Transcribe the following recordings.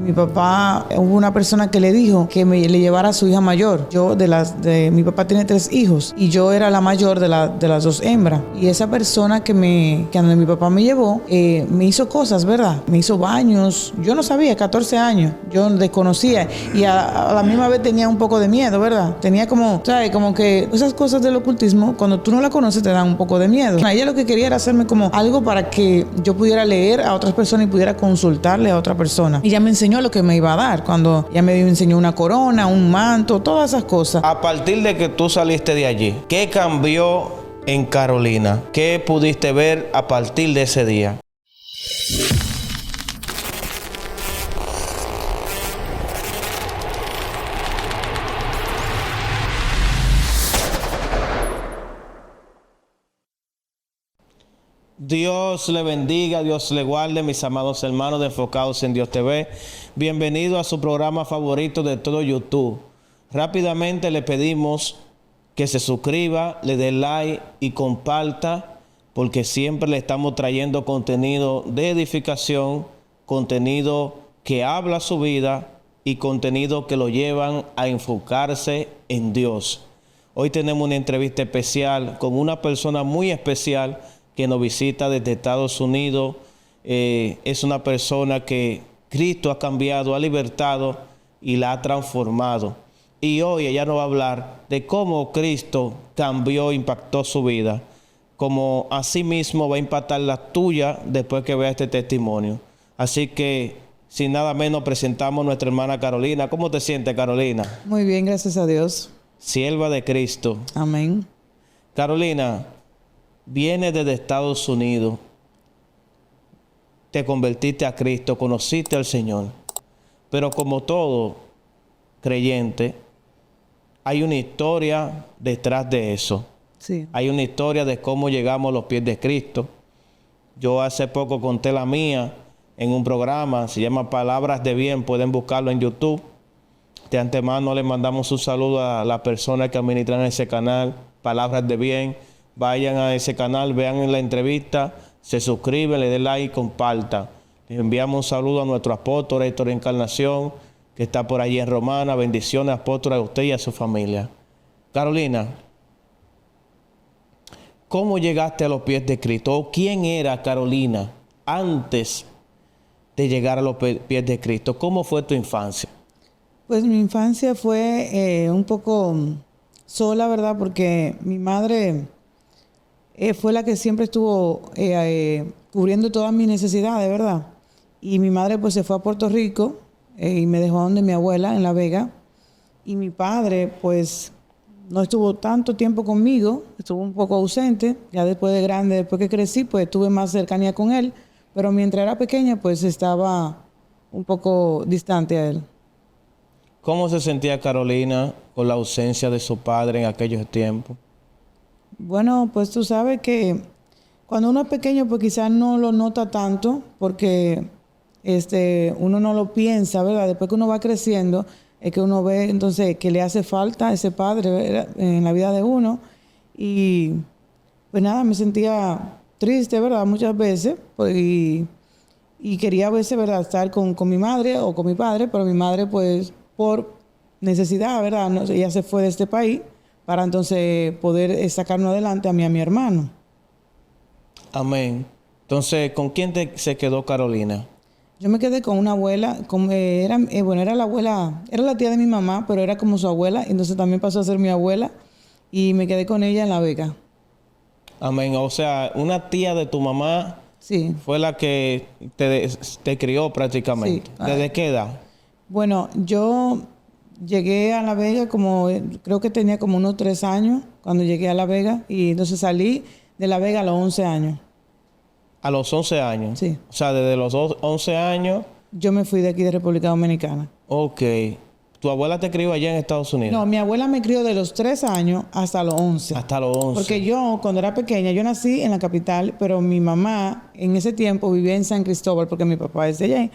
Mi papá, hubo una persona que le dijo que le llevara a su hija mayor. Mi papá tiene 3 hijos y yo era la mayor de las 2 hembras. Y esa persona que a donde mi papá me llevó, me hizo cosas, ¿verdad? Me hizo baños. Yo no sabía, 14 años. Yo desconocía y a la misma vez tenía un poco de miedo, ¿verdad? Tenía como, ¿sabes? Como que esas cosas del ocultismo, cuando tú no la conoces, te dan un poco de miedo. Ella lo que quería era hacerme como algo para que yo pudiera leer a otras personas y pudiera consultarle a otra persona. Y ella me enseñó lo que me iba a dar. Cuando ella me enseñó una corona, un manto, todas esas cosas. A partir de que tú saliste de allí, ¿qué cambió en Carolina? ¿Qué pudiste ver a partir de ese día? Dios le bendiga, Dios le guarde, mis amados hermanos de Enfocados en Dios TV. Bienvenido a su programa favorito de todo YouTube. Rápidamente le pedimos que se suscriba, le dé like y comparta, porque siempre le estamos trayendo contenido de edificación, contenido que habla su vida y contenido que lo llevan a enfocarse en Dios. Hoy tenemos una entrevista especial con una persona muy especial que nos visita desde Estados Unidos. Es una persona que Cristo ha cambiado, ha libertado y la ha transformado. Y hoy ella nos va a hablar de cómo Cristo cambió, impactó su vida, como asimismo va a impactar la tuya después que vea este testimonio. Así que, sin nada menos, presentamos a nuestra hermana Carolina. ¿Cómo te sientes, Carolina? Muy bien, gracias a Dios. Sierva de Cristo. Amén. Carolina, vienes desde Estados Unidos, te convertiste a Cristo, conociste al Señor, pero como todo creyente, hay una historia detrás de eso. Sí. Hay una historia de cómo llegamos a los pies de Cristo. Yo hace poco conté la mía en un programa, se llama Palabras de Bien, pueden buscarlo en YouTube. De antemano le mandamos un saludo a las personas que administran ese canal, Palabras de Bien. Vayan a ese canal, vean la entrevista, se suscriben, le den like y compartan. Les enviamos un saludo a nuestro apóstol Héctor Encarnación, que está por allí en Romana. Bendiciones, apóstol, a usted y a su familia. Carolina, ¿cómo llegaste a los pies de Cristo? ¿O quién era Carolina antes de llegar a los pies de Cristo? ¿Cómo fue tu infancia? Pues mi infancia fue un poco sola, ¿verdad? Porque mi madre fue la que siempre estuvo cubriendo todas mis necesidades, ¿verdad? Y mi madre pues se fue a Puerto Rico y me dejó donde mi abuela en La Vega. Y mi padre pues no estuvo tanto tiempo conmigo, estuvo un poco ausente. Ya después de grande, después que crecí, pues tuve más cercanía con él. Pero mientras era pequeña pues estaba un poco distante a él. ¿Cómo se sentía Carolina con la ausencia de su padre en aquellos tiempos? Bueno, pues tú sabes que cuando uno es pequeño, pues quizás no lo nota tanto, porque uno no lo piensa, ¿verdad? Después que uno va creciendo, es que uno ve entonces que le hace falta a ese padre, ¿verdad?, en la vida de uno. Y pues nada, me sentía triste, ¿verdad? Muchas veces, pues, y quería a veces, ¿verdad?, estar con mi madre o con mi padre, pero mi madre, pues, por necesidad, ¿verdad?, no, ella se fue de este país para entonces poder sacarnos adelante a mí y a mi hermano. Amén. Entonces, ¿con quién se quedó Carolina? Yo me quedé con una abuela, era la abuela, era la tía de mi mamá, pero era como su abuela, entonces también pasó a ser mi abuela, y me quedé con ella en La Vega. Amén. O sea, una tía de tu mamá, sí, fue la que te crió prácticamente. Sí. ¿Desde qué edad? Bueno, yo llegué a La Vega creo que tenía como unos 3 años cuando llegué a La Vega, y entonces salí de La Vega a los 11 años. ¿A los 11 años? Sí. O sea, desde los 11 años. Yo me fui de aquí de República Dominicana. Ok. ¿Tu abuela te crió allá en Estados Unidos? No, mi abuela me crió de los 3 años hasta los 11. Hasta los 11. Porque yo, cuando era pequeña, yo nací en la capital, pero mi mamá en ese tiempo vivía en San Cristóbal porque mi papá es de allá.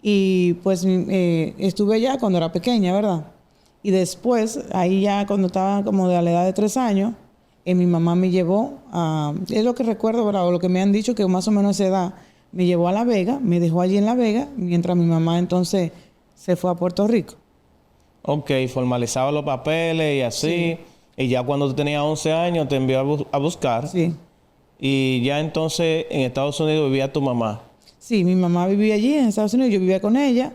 Y pues estuve allá cuando era pequeña, ¿verdad? Y después, ahí ya cuando estaba como de la edad de 3 años, mi mamá me llevó a... Es lo que recuerdo, ¿verdad? O lo que me han dicho, que más o menos a esa edad me llevó a La Vega, me dejó allí en La Vega, mientras mi mamá entonces se fue a Puerto Rico. Ok, formalizaba los papeles y así. Sí. Y ya cuando tú tenías 11 años te envió a buscar. Sí. Y ya entonces en Estados Unidos vivía tu mamá. Sí, mi mamá vivía allí en Estados Unidos, yo vivía con ella.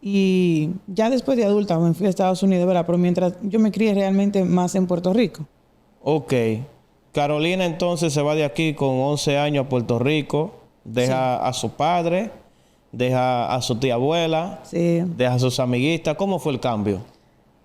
Y ya después de adulta me fui a Estados Unidos, ¿verdad? Pero mientras yo me crié realmente más en Puerto Rico. Ok. Carolina entonces se va de aquí con 11 años a Puerto Rico. Deja a su padre, deja a su tía abuela, Sí. deja a sus amiguitas. ¿Cómo fue el cambio?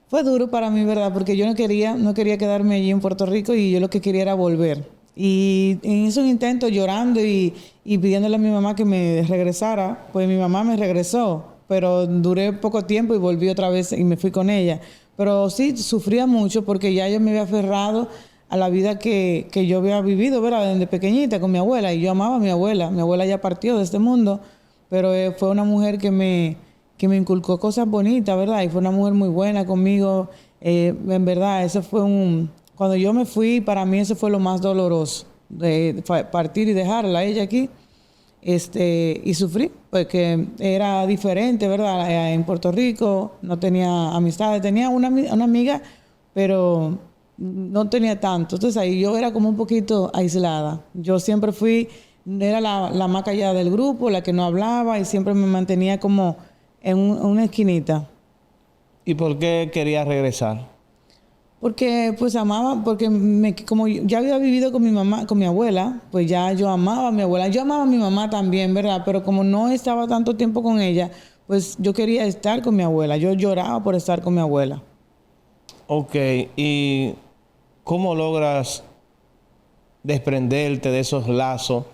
Fue duro para mí, ¿verdad? Porque yo no quería quedarme allí en Puerto Rico y yo lo que quería era volver. Y hice un intento llorando y pidiéndole a mi mamá que me regresara. Pues mi mamá me regresó, pero duré poco tiempo y volví otra vez y me fui con ella. Pero sí, sufría mucho porque ya yo me había aferrado a la vida que yo había vivido, ¿verdad? Desde pequeñita con mi abuela. Y yo amaba a mi abuela. Mi abuela ya partió de este mundo, pero fue una mujer que me inculcó cosas bonitas, ¿verdad? Y fue una mujer muy buena conmigo. En verdad, eso fue Cuando yo me fui, para mí eso fue lo más doloroso, de partir y dejarla a ella aquí. Y sufrí, porque era diferente, ¿verdad? En Puerto Rico no tenía amistades, tenía una amiga, pero no tenía tanto. Entonces ahí yo era como un poquito aislada. Yo siempre era la más callada del grupo, la que no hablaba y siempre me mantenía como en una esquinita. ¿Y por qué querías regresar? Porque pues amaba, porque como ya había vivido con mi mamá, con mi abuela, pues ya yo amaba a mi abuela. Yo amaba a mi mamá también, ¿verdad? Pero como no estaba tanto tiempo con ella, pues yo quería estar con mi abuela. Yo lloraba por estar con mi abuela. Ok, ¿y cómo logras desprenderte de esos lazos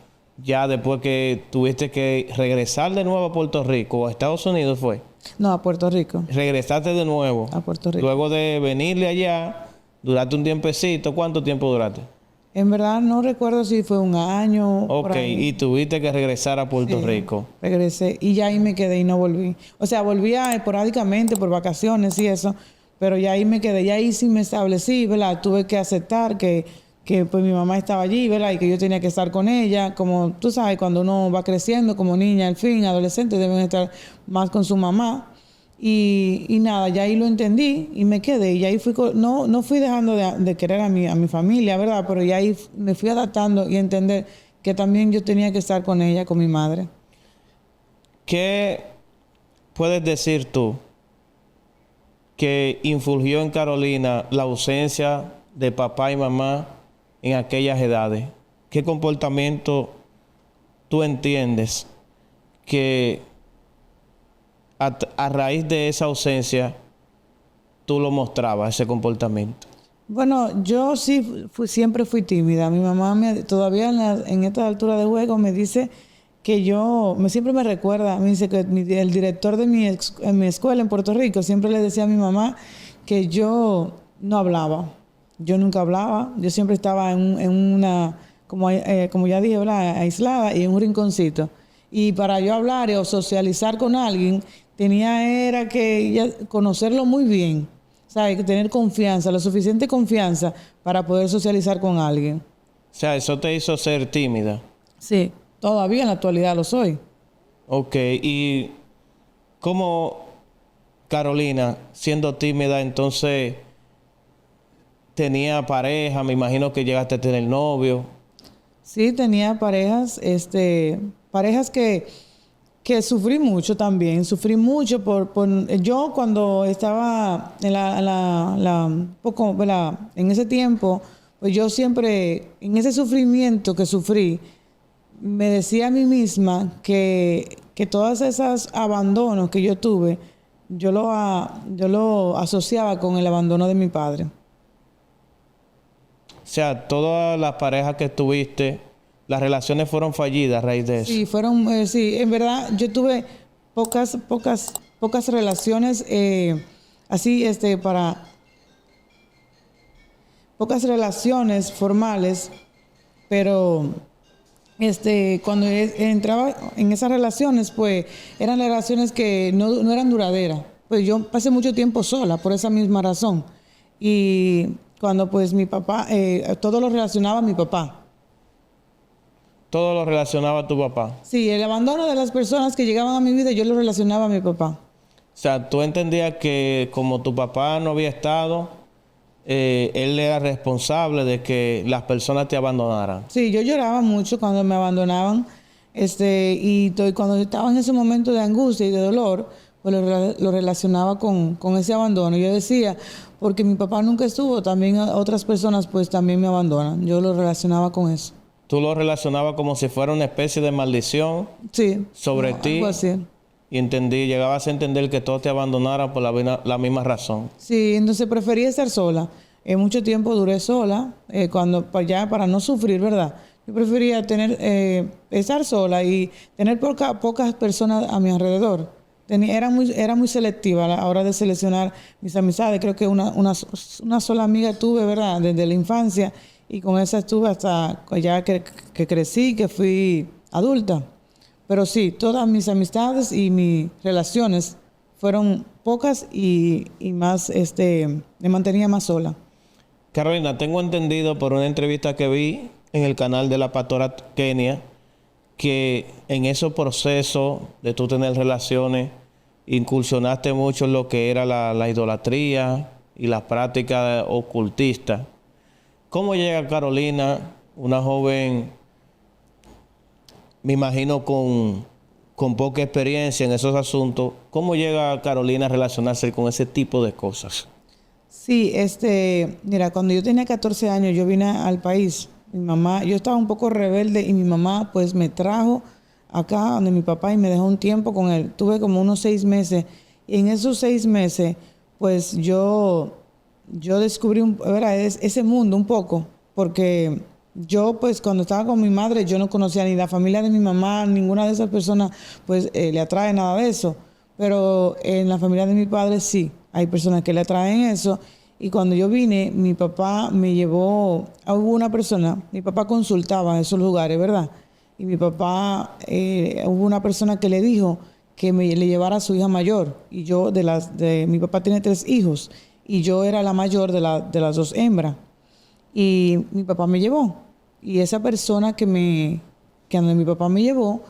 ya después que tuviste que regresar de nuevo a Puerto Rico o a Estados Unidos fue? No, a Puerto Rico. Regresaste de nuevo. A Puerto Rico. Luego de venirle allá, duraste un tiempecito. ¿Cuánto tiempo duraste? En verdad no recuerdo si fue un año. Ok, y tuviste que regresar a Puerto Sí, Rico. regresé y ya ahí me quedé y no volví. O sea, volvía esporádicamente por vacaciones y eso, pero ya ahí me quedé, ya ahí sí me establecí, ¿verdad? Tuve que aceptar que pues mi mamá estaba allí, ¿verdad? Y que yo tenía que estar con ella. Como tú sabes, cuando uno va creciendo como niña, al fin, adolescente, deben estar más con su mamá. Y nada, ya ahí lo entendí y me quedé. Y ahí no fui dejando de querer a mi familia, ¿verdad? Pero ya ahí me fui adaptando y entender que también yo tenía que estar con ella, con mi madre. ¿Qué puedes decir tú que influgió en Carolina la ausencia de papá y mamá en aquellas edades? ¿Qué comportamiento tú entiendes que a raíz de esa ausencia tú lo mostrabas, ese comportamiento? Bueno, yo sí siempre fui tímida. Mi mamá todavía en esta altura de juego me dice que siempre me recuerda, me dice que el director de en mi escuela en Puerto Rico siempre le decía a mi mamá que yo no hablaba. Yo nunca hablaba, yo siempre estaba en una, como ya dije, ¿verdad? Aislada y en un rinconcito. Y para yo hablar o socializar con alguien, era que conocerlo muy bien, ¿sabes? Que tener confianza, la suficiente confianza para poder socializar con alguien. O sea, eso te hizo ser tímida. Sí, todavía en la actualidad lo soy. Ok, y ¿cómo Carolina, siendo tímida, entonces tenía pareja? Me imagino que llegaste a tener novio. Sí, tenía parejas que sufrí mucho también. Sufrí mucho yo cuando estaba en ese tiempo, pues yo siempre, en ese sufrimiento que sufrí, me decía a mí misma que todas esas abandonos que yo tuve, yo lo asociaba con el abandono de mi padre. O sea, todas las parejas que tuviste, las relaciones fueron fallidas a raíz de eso. Sí, sí, en verdad yo tuve pocas relaciones así, pocas relaciones formales, pero cuando entraba en esas relaciones, pues eran relaciones que no eran duraderas. Pues yo pasé mucho tiempo sola por esa misma razón. Y cuando pues mi papá, todo lo relacionaba a mi papá. Todo lo relacionaba a tu papá. Sí, el abandono de las personas que llegaban a mi vida, yo lo relacionaba a mi papá. sea, tú entendías que como tu papá no había estado, él era responsable de que las personas te abandonaran. Sí, yo lloraba mucho cuando me abandonaban, cuando estaba en ese momento de angustia y de dolor, pues lo relacionaba con ese abandono. Yo decía, porque mi papá nunca estuvo, también otras personas pues también me abandonan. Yo lo relacionaba con eso. Tú lo relacionabas como si fuera una especie de maldición Sí, sobre ti. algo así. Y llegabas a entender que todos te abandonaran por la misma razón. Sí, entonces prefería estar sola. Mucho tiempo duré sola, para no sufrir, ¿verdad? Yo prefería estar sola y tener pocas personas a mi alrededor. Era muy selectiva a la hora de seleccionar mis amistades. Creo que una sola amiga tuve, ¿verdad? Desde la infancia, y con esa estuve hasta ya que crecí, que fui adulta. Pero sí, todas mis amistades y mis relaciones fueron pocas y más, me mantenía más sola. Carolina, tengo entendido por una entrevista que vi en el canal de la pastora Kenia, que en esos procesos de tú tener relaciones, incursionaste mucho en lo que era la idolatría y las prácticas ocultistas. ¿Cómo llega Carolina, una joven, me imagino con poca experiencia en esos asuntos, cómo llega Carolina a relacionarse con ese tipo de cosas? Sí, mira, cuando yo tenía 14 años, yo vine al país. Yo estaba un poco rebelde y mi mamá pues me trajo acá donde mi papá y me dejó un tiempo con él. Tuve como unos 6 meses y en esos 6 meses pues yo descubrí ese mundo un poco, porque yo pues cuando estaba con mi madre yo no conocía ni la familia de mi mamá, ninguna de esas personas pues le atrae nada de eso, pero en la familia de mi padre sí, hay personas que le atraen eso. Y cuando yo vine, mi papá me llevó, hubo una persona, mi papá consultaba en esos lugares, ¿verdad? Y mi papá, hubo una persona que le dijo que le llevara a su hija mayor. Y yo, mi papá tiene 3 hijos, y yo era la mayor de las 2 hembras. Y mi papá me llevó. Y esa persona que donde mi papá me llevó,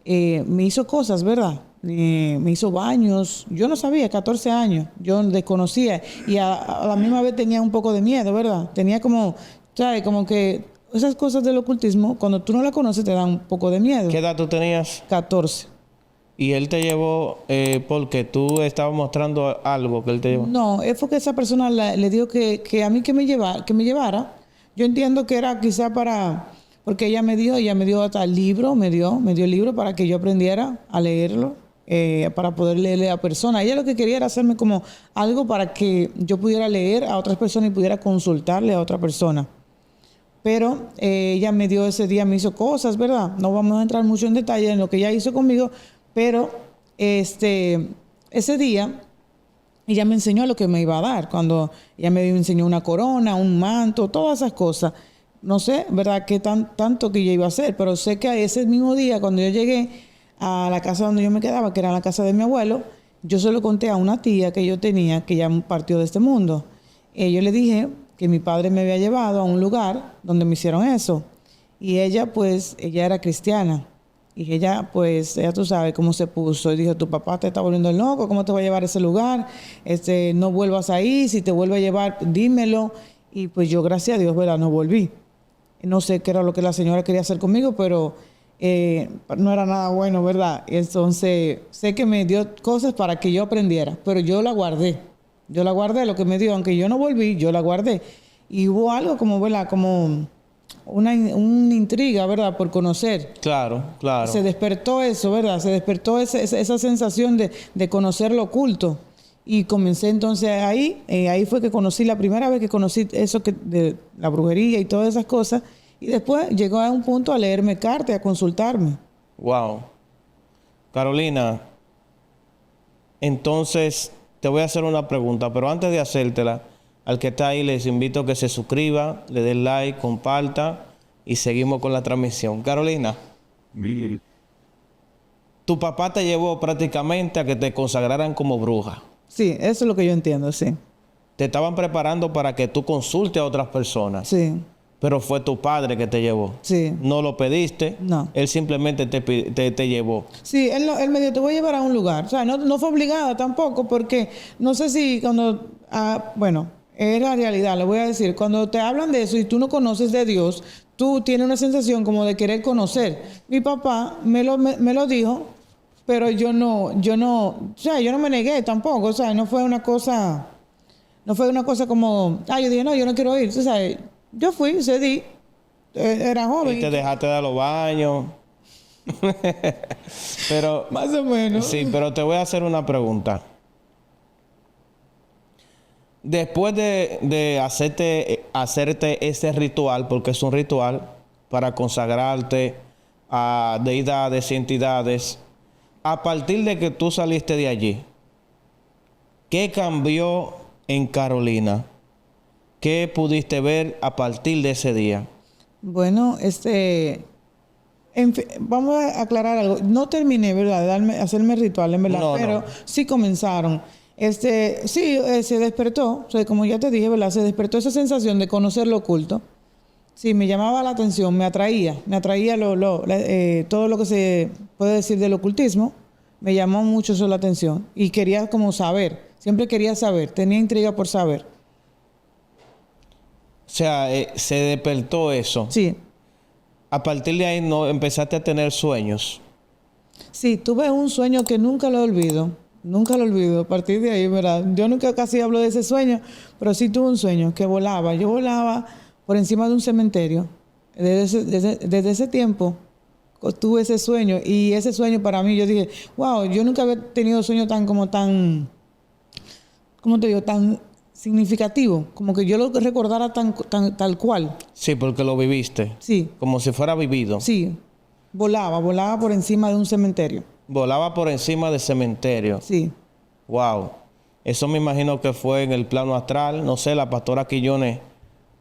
me hizo cosas, ¿verdad? Me hizo baños. Yo no sabía, 14 años. Yo desconocía. Y a la misma vez tenía un poco de miedo, ¿verdad? Tenía como, ¿sabes? Como que esas cosas del ocultismo, cuando tú no las conoces, te dan un poco de miedo. ¿Qué edad tú tenías? 14. ¿Y él te llevó porque tú estabas mostrando algo que él te llevó? No, fue que esa persona le dijo que a mí que me llevara. Yo entiendo que era quizá porque ella me dio hasta el libro, me dio el libro para que yo aprendiera a leerlo, para poder leerle a personas. Ella lo que quería era hacerme como algo para que yo pudiera leer a otras personas y pudiera consultarle a otra persona. Pero ella me dio ese día, me hizo cosas, ¿verdad? No vamos a entrar mucho en detalle en lo que ella hizo conmigo, pero ese día ella me enseñó lo que me iba a dar. Cuando ella me enseñó una corona, un manto, todas esas cosas. No sé, ¿verdad?, qué tanto que ella iba a hacer, pero sé que ese mismo día, cuando yo llegué a la casa donde yo me quedaba, que era la casa de mi abuelo, yo se lo conté a una tía que yo tenía, que ya partió de este mundo. Yo le dije que mi padre me había llevado a un lugar donde me hicieron eso. Y ella era cristiana. Y ella, tú sabes cómo se puso. Y dijo, tu papá te está volviendo loco, ¿cómo te va a llevar a ese lugar? No vuelvas ahí, si te vuelve a llevar, dímelo. Y pues yo, gracias a Dios, ¿verdad?, no volví. No sé qué era lo que la señora quería hacer conmigo, pero no era nada bueno, ¿verdad? Entonces, sé que me dio cosas para que yo aprendiera, pero yo la guardé. Yo la guardé, lo que me dio, aunque yo no volví, yo la guardé. Y hubo algo como, ¿verdad?, como una intriga, ¿verdad?, por conocer. Claro, claro. Se despertó eso, ¿verdad? Se despertó esa sensación de conocer lo oculto. Y comencé entonces ahí fue que conocí, la primera vez que conocí eso de la brujería y todas esas cosas. Y después llegó a un punto a leerme cartas, a consultarme. Wow. Carolina, entonces te voy a hacer una pregunta, pero antes de hacértela, al que está ahí les invito a que se suscriba, le den like, comparta y seguimos con la transmisión. Carolina, tu papá te llevó prácticamente a que te consagraran como bruja. Sí, eso es lo que yo entiendo, sí. Te estaban preparando para que tú consultes a otras personas. Sí. Pero fue tu padre que te llevó. Sí. No lo pediste. No. Él simplemente te llevó. Sí, él me dijo, te voy a llevar a un lugar. O sea, no fue obligada tampoco, porque no sé si cuando... bueno, es la realidad, le voy a decir. Cuando te hablan de eso y tú no conoces de Dios, tú tienes una sensación como de querer conocer. Mi papá me lo dijo, pero yo no... O sea, yo no me negué tampoco. O sea, no fue una cosa como... yo dije, no, yo no quiero ir. O sea, yo fui, cedí. Era joven. Y te dejaste dar los baños. Pero... Más o menos. Sí, pero te voy a hacer una pregunta. Después de hacerte ese ritual, porque es un ritual para consagrarte a deidades y entidades, a partir de que tú saliste de allí, ¿qué cambió en Carolina? ¿Qué pudiste ver a partir de ese día? Bueno, vamos a aclarar algo. No terminé, ¿verdad? De hacerme ritual, en verdad, pero sí comenzaron. Se despertó, o sea, como ya te dije, ¿verdad? Se despertó esa sensación de conocer lo oculto. Sí, me llamaba la atención, me atraía todo lo que se puede decir del ocultismo. Me llamó mucho eso la atención y quería como saber, siempre quería saber, tenía intriga por saber. O sea, se despertó eso. Sí. A partir de ahí no empezaste a tener sueños. Sí, tuve un sueño que nunca lo olvido. Nunca lo olvido. A partir de ahí, ¿verdad? Yo nunca casi hablo de ese sueño, pero sí tuve un sueño que volaba. Yo volaba por encima de un cementerio. Desde ese tiempo tuve ese sueño. Y ese sueño para mí, yo dije, wow, yo nunca había tenido sueño ¿cómo te digo? Tan significativo, como que yo lo recordara tal cual. Sí, porque lo viviste. Sí. Como si fuera vivido. Sí. Volaba por encima de un cementerio. Volaba por encima del cementerio. Sí. Wow. Eso me imagino que fue en el plano astral. No sé, la pastora Quillones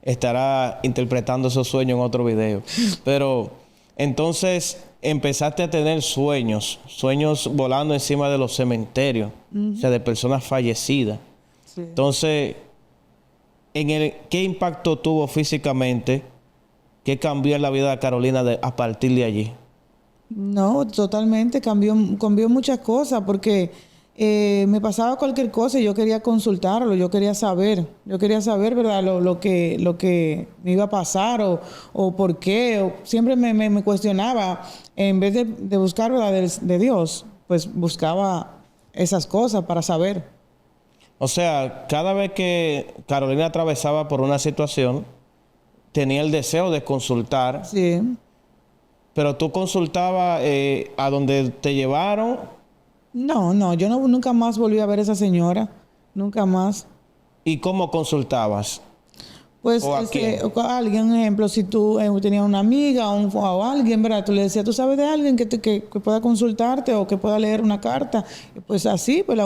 estará interpretando esos sueños en otro video. Pero entonces empezaste a tener sueños volando encima de los cementerios, o sea, de personas fallecidas. Sí. Entonces, ¿qué impacto tuvo físicamente? ¿Qué cambió en la vida de Carolina a partir de allí? No, totalmente. Cambió muchas cosas porque me pasaba cualquier cosa y yo quería consultarlo, yo quería saber, ¿verdad? Lo que me iba a pasar o por qué. Siempre me cuestionaba. En vez de buscar, ¿verdad? de Dios, pues buscaba esas cosas para saber. O sea, cada vez que Carolina atravesaba por una situación, tenía el deseo de consultar. Sí. Pero tú consultabas a donde te llevaron. No, yo nunca más volví a ver a esa señora. Nunca más. ¿Y cómo consultabas? Pues ¿O a alguien, un ejemplo, si tú tenías una amiga o alguien, ¿verdad? Tú le decías, ¿tú sabes de alguien que pueda consultarte o que pueda leer una carta? Y pues así, pues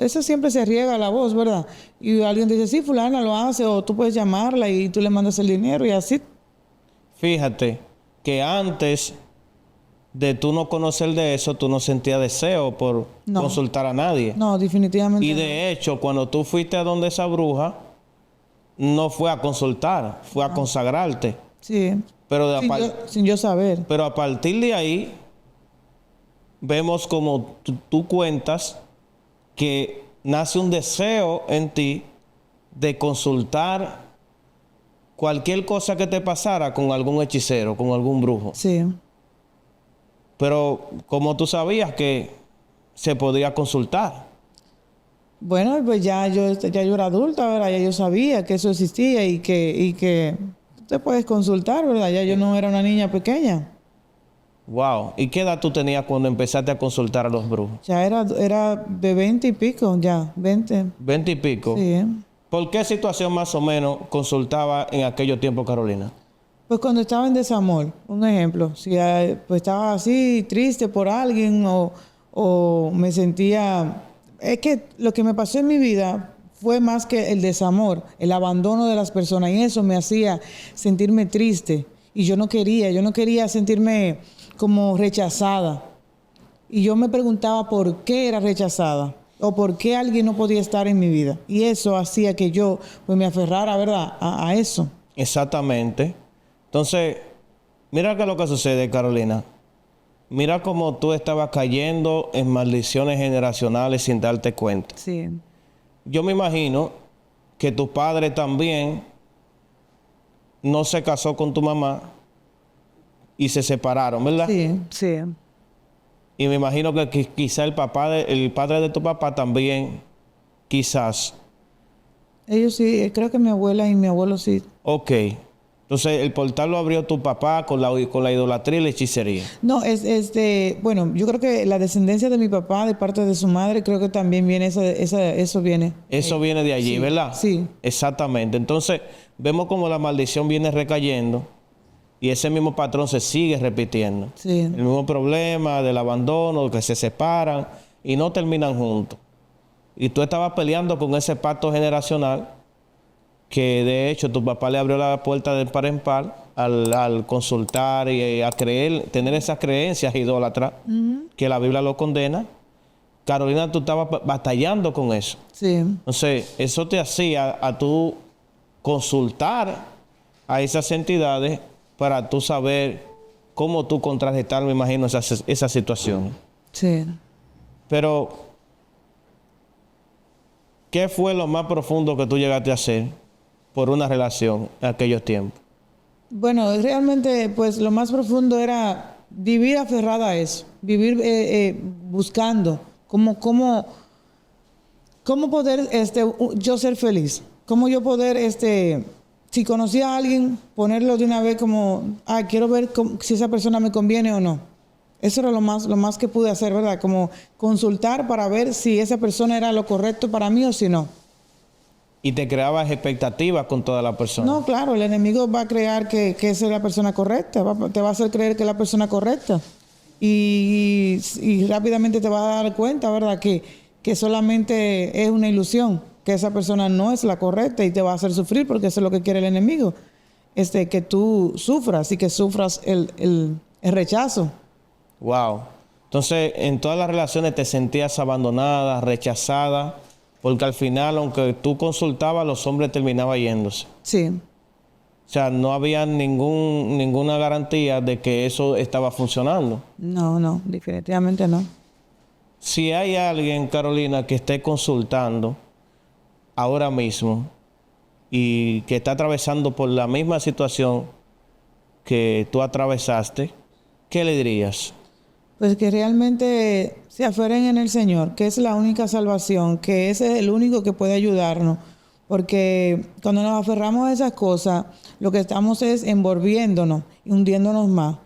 eso siempre se riega la voz, ¿verdad? Y alguien dice, sí, fulana lo hace, o tú puedes llamarla y tú le mandas el dinero y así. Fíjate que antes de tú no conocer de eso, tú no sentías deseo por consultar a nadie. No, definitivamente. Y de hecho, cuando tú fuiste a donde esa bruja, no fue a consultar, fue a consagrarte. Sí. Pero sin yo saber. Pero a partir de ahí, vemos como tú cuentas que nace un deseo en ti de consultar cualquier cosa que te pasara con algún hechicero, con algún brujo. Sí. Pero como tú sabías que se podía consultar. Bueno, pues ya yo era adulta, ¿verdad? Ya yo sabía que eso existía y que te puedes consultar, ¿verdad? Ya yo no era una niña pequeña. Wow. ¿Y qué edad tú tenías cuando empezaste a consultar a los brujos? Ya era de 20 y pico, ya, 20. 20 y pico. Sí. ¿Por qué situación más o menos consultaba en aquellos tiempos, Carolina? Pues cuando estaba en desamor, un ejemplo. Si pues estaba así, triste por alguien o me sentía... Es que lo que me pasó en mi vida fue más que el desamor, el abandono de las personas. Y eso me hacía sentirme triste. Y yo no quería sentirme como rechazada. Y yo me preguntaba por qué era rechazada. O por qué alguien no podía estar en mi vida. Y eso hacía que yo pues me aferrara, ¿verdad? A eso. Exactamente. Entonces, mira qué es lo que sucede, Carolina. Mira cómo tú estabas cayendo en maldiciones generacionales sin darte cuenta. Sí. Yo me imagino que tu padre también no se casó con tu mamá y se separaron, ¿verdad? Sí, sí. Y me imagino que quizá el padre de tu papá también, quizás. Ellos sí, creo que mi abuela y mi abuelo sí. Ok. Entonces, el portal lo abrió tu papá con la idolatría y la hechicería. No, bueno, yo creo que la descendencia de mi papá, de parte de su madre, creo que también viene, eso viene. Eso viene de allí, Sí, ¿verdad? sí. Exactamente. Entonces, vemos como la maldición viene recayendo y ese mismo patrón se sigue repitiendo. Sí. El mismo problema del abandono, que se separan y no terminan juntos. Y tú estabas peleando con ese pacto generacional que de hecho tu papá le abrió la puerta de par en par al consultar y a creer, tener esas creencias idólatras que la Biblia lo condena. Carolina, tú estabas batallando con eso. Sí. Entonces, eso te hacía a tú consultar a esas entidades para tú saber cómo tú contrarrestar, me imagino, esa situación. Sí. Pero, ¿qué fue lo más profundo que tú llegaste a hacer por una relación en aquellos tiempos? Bueno, realmente, pues lo más profundo era vivir aferrada a eso, vivir buscando cómo poder yo ser feliz, cómo yo poder, si conocía a alguien, ponerlo de una vez como, quiero ver si esa persona me conviene o no. Eso era lo más que pude hacer, ¿verdad? Como consultar para ver si esa persona era lo correcto para mí o si no. Y te creabas expectativas con toda la persona. No, claro, el enemigo va a crear que esa es la persona correcta, te va a hacer creer que es la persona correcta. Y rápidamente te vas a dar cuenta, ¿verdad? Que solamente es una ilusión, que esa persona no es la correcta y te va a hacer sufrir porque eso es lo que quiere el enemigo. Que tú sufras y que sufras el rechazo. Wow. Entonces, en todas las relaciones te sentías abandonada, rechazada, porque al final, aunque tú consultabas, los hombres terminaban yéndose. Sí. O sea, no había ninguna garantía de que eso estaba funcionando. No, definitivamente no. Si hay alguien, Carolina, que esté consultando ahora mismo y que está atravesando por la misma situación que tú atravesaste, ¿qué le dirías? Pues que realmente se aferren en el Señor, que es la única salvación, que ese es el único que puede ayudarnos. Porque cuando nos aferramos a esas cosas, lo que estamos es envolviéndonos y hundiéndonos más.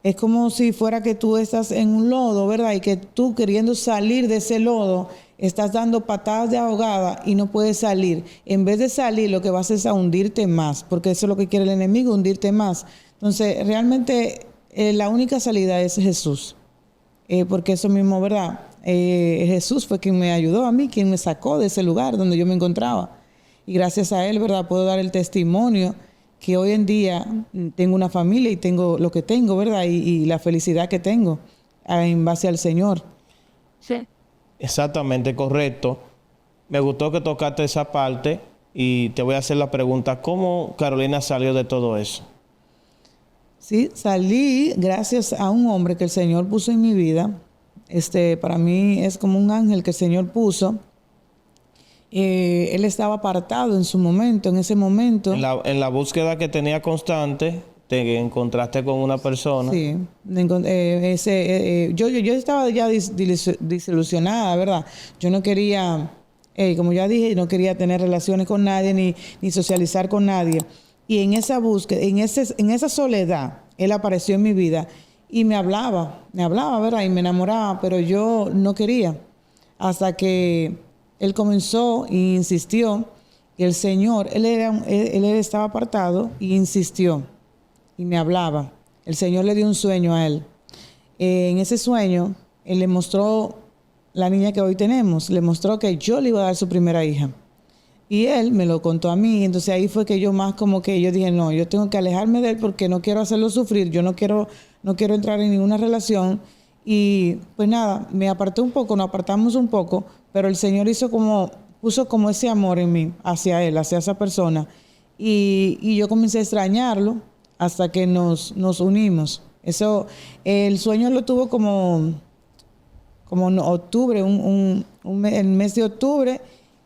Es como si fuera que tú estás en un lodo, ¿verdad? Y que tú queriendo salir de ese lodo, estás dando patadas de ahogada y no puedes salir. En vez de salir, lo que vas es a hundirte más, porque eso es lo que quiere el enemigo, hundirte más. Entonces, realmente la única salida es Jesús. Porque eso mismo, ¿verdad? Jesús fue quien me ayudó a mí, quien me sacó de ese lugar donde yo me encontraba. Y gracias a Él, ¿verdad? Puedo dar el testimonio que hoy en día tengo una familia y tengo lo que tengo, ¿verdad? Y la felicidad que tengo en base al Señor. Sí. Exactamente, correcto. Me gustó que tocaste esa parte y te voy a hacer la pregunta, ¿cómo Carolina salió de todo eso? Sí, salí gracias a un hombre que el Señor puso en mi vida. Para mí es como un ángel que el Señor puso. Él estaba apartado en su momento, en ese momento. En la búsqueda que tenía constante, te encontraste con una persona. Sí, yo estaba ya desilusionada, ¿verdad? Yo no quería, como ya dije, no quería tener relaciones con nadie ni socializar con nadie. Y en esa búsqueda, en esa soledad, él apareció en mi vida y me hablaba, ¿verdad? Y me enamoraba, pero yo no quería. Hasta que él comenzó e insistió, y el Señor, él estaba apartado y insistió y me hablaba. El Señor le dio un sueño a él. En ese sueño, él le mostró la niña que hoy tenemos, le mostró que yo le iba a dar su primera hija. Y él me lo contó a mí, entonces ahí fue que yo más como que yo dije, no, yo tengo que alejarme de él porque no quiero hacerlo sufrir, yo no quiero entrar en ninguna relación. Y pues nada, me aparté un poco, nos apartamos un poco, pero el Señor puso como ese amor en mí, hacia él, hacia esa persona. Y yo comencé a extrañarlo, hasta que nos unimos. Eso, el sueño lo tuvo como en octubre, el mes de octubre,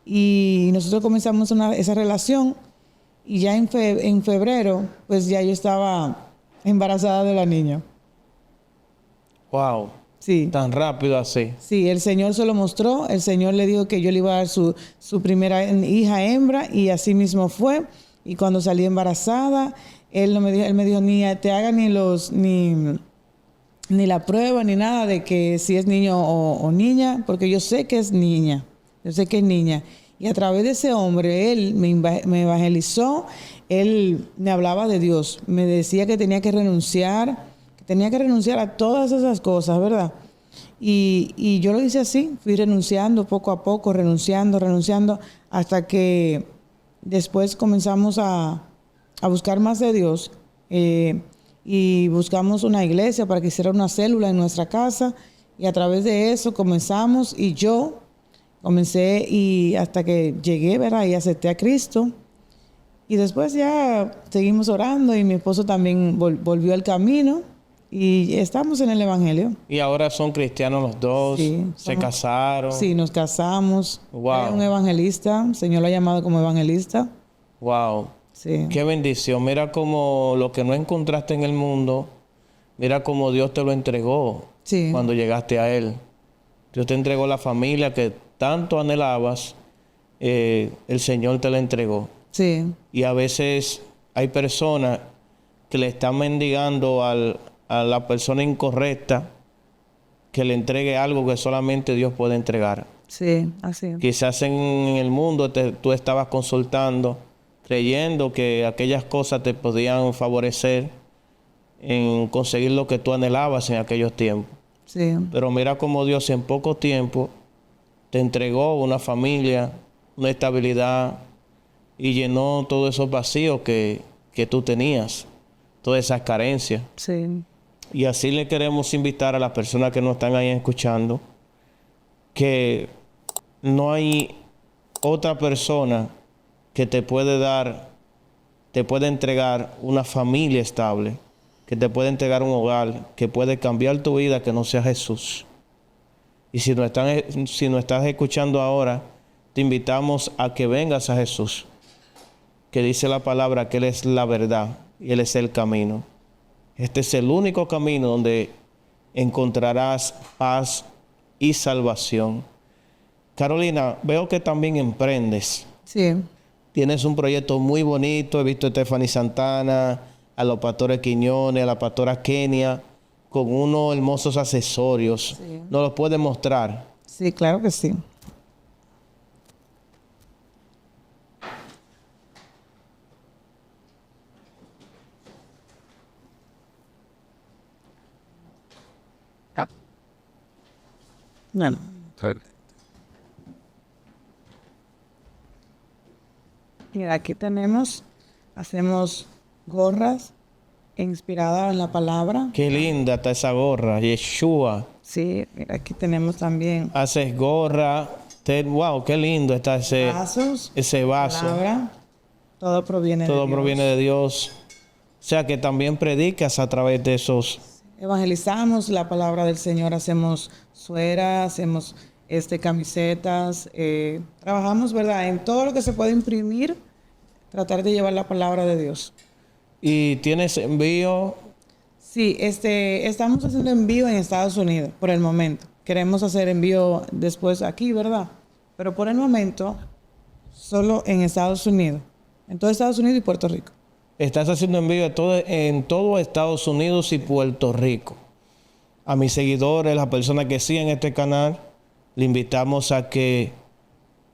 y nosotros comenzamos esa relación, y ya en febrero, pues ya yo estaba embarazada de la niña. Wow. Sí. Tan rápido así. Sí, el Señor se lo mostró, el Señor le dijo que yo le iba a dar su primera hija hembra, y así mismo fue. Y cuando salí embarazada, él me dijo ni te haga ni la prueba ni nada de que si es niño o niña, porque yo sé que es niña. Yo sé que es niña. Y a través de ese hombre, él me evangelizó, él me hablaba de Dios, me decía que tenía que renunciar a todas esas cosas, ¿verdad? Y yo lo hice así, fui renunciando poco a poco, renunciando, hasta que después comenzamos a buscar más de Dios, y buscamos una iglesia para que hiciera una célula en nuestra casa, y a través de eso comenzamos, y yo comencé y hasta que llegué, ¿verdad? Y acepté a Cristo. Y después ya seguimos orando, y mi esposo también volvió al camino, y estamos en el Evangelio. Y ahora son cristianos los dos. Sí, se casaron. Sí, nos casamos. Wow. Él es un evangelista, el Señor lo ha llamado como evangelista. Wow. Sí. Qué bendición. Mira cómo lo que no encontraste en el mundo, mira cómo Dios te lo entregó. Sí. Cuando llegaste a Él. Dios te entregó la familia que tanto anhelabas, el Señor te la entregó. Sí. Y a veces hay personas que le están mendigando a la persona incorrecta que le entregue algo que solamente Dios puede entregar. Sí, así es. Quizás en el mundo tú estabas consultando, creyendo que aquellas cosas te podían favorecer en conseguir lo que tú anhelabas en aquellos tiempos. Sí. Pero mira cómo Dios en poco tiempo te entregó una familia, una estabilidad, y llenó todos esos vacíos que tú tenías, todas esas carencias. Sí. Y así le queremos invitar a las personas que nos están ahí escuchando que no hay otra persona que te puede entregar una familia estable, que te puede entregar un hogar, que puede cambiar tu vida, que no sea Jesús. Y si no estás escuchando ahora, te invitamos a que vengas a Jesús, que dice la palabra que Él es la verdad y Él es el camino. Este es el único camino donde encontrarás paz y salvación. Carolina, veo que también emprendes. Sí. Tienes un proyecto muy bonito. He visto a Stephanie Santana, a los pastores Quiñones, a la pastora Kenia, con unos hermosos accesorios. Sí. ¿Nos los puedes mostrar? Sí, claro que sí. Bueno. Mira, aquí hacemos gorras inspiradas en la palabra. Qué linda está esa gorra, Yeshua. Sí, mira, aquí tenemos también Haces gorra. Wow, qué lindo está ese vaso. Palabra. Todo proviene de Dios. O sea que también predicas a través de esos. Evangelizamos la palabra del Señor, hacemos sueras, hacemos camisetas, trabajamos, ¿verdad? En todo lo que se puede imprimir, tratar de llevar la palabra de Dios. ¿Y tienes envío? Sí, estamos haciendo envío en Estados Unidos por el momento. Queremos hacer envío después aquí, ¿verdad? Pero por el momento, solo en Estados Unidos. En todo Estados Unidos y Puerto Rico. Estás haciendo envío en todo Estados Unidos y Puerto Rico. A mis seguidores, las personas que siguen este canal, le invitamos a que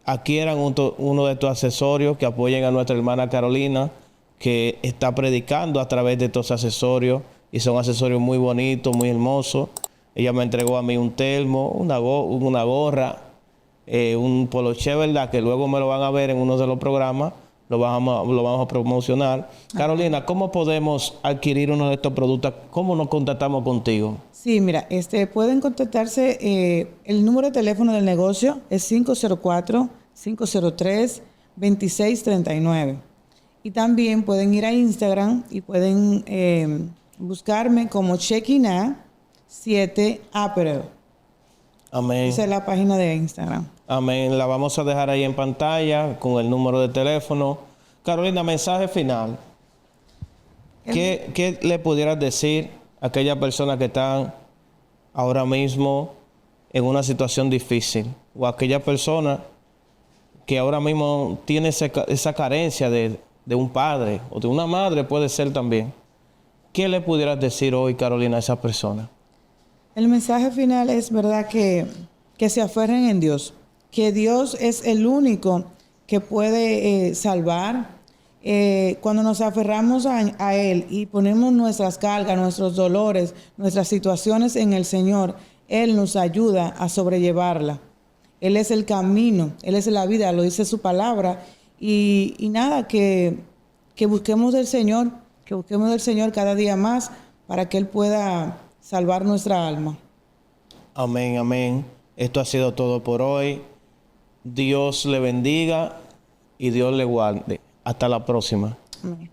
adquieran uno de estos accesorios, que apoyen a nuestra hermana Carolina, que está predicando a través de estos accesorios, y son accesorios muy bonitos, muy hermosos. Ella me entregó a mí un termo, una gorra, un poloché, ¿verdad? Que luego me lo van a ver en uno de los programas. Lo vamos a promocionar. Carolina, ¿cómo podemos adquirir uno de estos productos? ¿Cómo nos contactamos contigo? Sí, mira, pueden contactarse. El número de teléfono del negocio es 504-503-2639. Y también pueden ir a Instagram y pueden buscarme como Shekinah 7 Apparel. Amén. Esa es la página de Instagram. Amén. La vamos a dejar ahí en pantalla con el número de teléfono. Carolina, mensaje final. ¿Qué le pudieras decir a aquellas personas que están ahora mismo en una situación difícil? O a aquella persona que ahora mismo tiene esa carencia de un padre o de una madre, puede ser también. ¿Qué le pudieras decir hoy, Carolina, a esa persona? El mensaje final es, ¿verdad?, que se aferren en Dios. Que Dios es el único que puede salvar. Cuando nos aferramos a Él y ponemos nuestras cargas, nuestros dolores, nuestras situaciones en el Señor, Él nos ayuda a sobrellevarla. Él es el camino, Él es la vida, lo dice su palabra. Y nada, que busquemos del Señor, cada día más para que Él pueda salvar nuestra alma. Amén, amén. Esto ha sido todo por hoy. Dios le bendiga y Dios le guarde. Hasta la próxima. Amén.